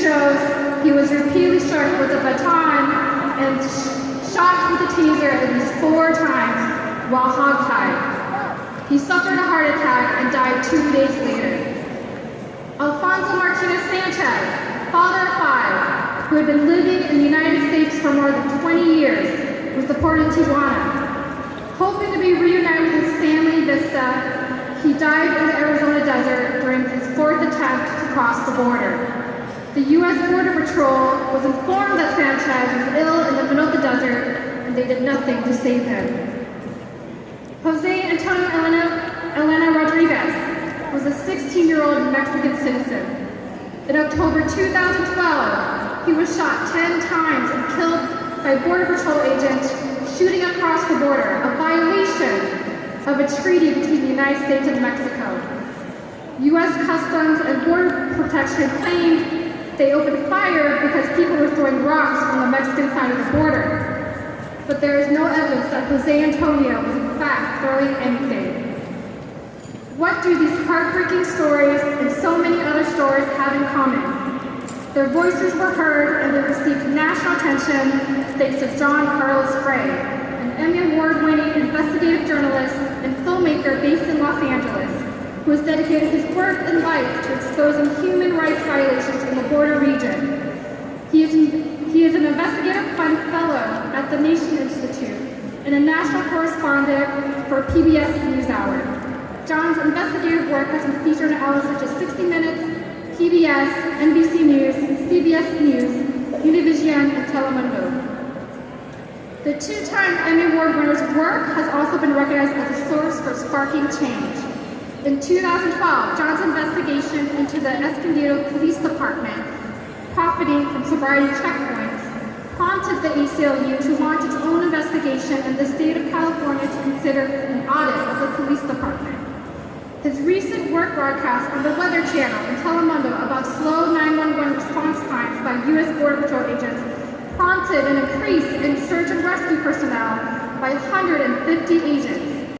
shows, he was repeatedly struck with a baton and shot with a taser at least 4 times while hogtied. He suffered a heart attack and died 2 days later. Alfonso Martinez Sanchez, father of 5, who had been living in the United States for more than 20 years, was deported to Tijuana. Hoping to be reunited with his family in Vista, he died in the Arizona desert during his 4th attempt to cross the border. The U.S. Border Patrol was informed that Sanchez was ill in the middle of the desert, and they did nothing to save him. Jose Antonio Elena Rodriguez was a 16-year-old Mexican citizen. In October 2012, he was shot 10 times and killed by Border Patrol agents shooting across the border, a violation of a treaty between the United States and Mexico. U.S. Customs and Border Protection claimed they opened fire because people were throwing rocks from the Mexican side of the border. But there is no evidence that Jose Antonio was in fact throwing anything. What do these heartbreaking stories and so many other stories have in common? Their voices were heard and they received national attention thanks to John Carlos Frey, an Emmy Award-winning investigative journalist and filmmaker based in Los Angeles, who has dedicated his work and life to exposing human rights violations in the border region. He is an investigative fund fellow at the Nation Institute and a national correspondent for PBS NewsHour. John's investigative work has been featured in outlets such as 60 Minutes, PBS, NBC News, CBS News, Univision, and Telemundo. The 2-time Emmy Award winner's work has also been recognized as a source for sparking change. In 2012, John's investigation into the Escondido Police Department profiting from sobriety checkpoints prompted the ACLU to launch its own investigation in the state of California to consider an audit of the police department. His recent work broadcast on the Weather Channel and Telemundo about slow 911 response times by U.S. Border Patrol agents prompted an increase in search and rescue personnel by 150 agents.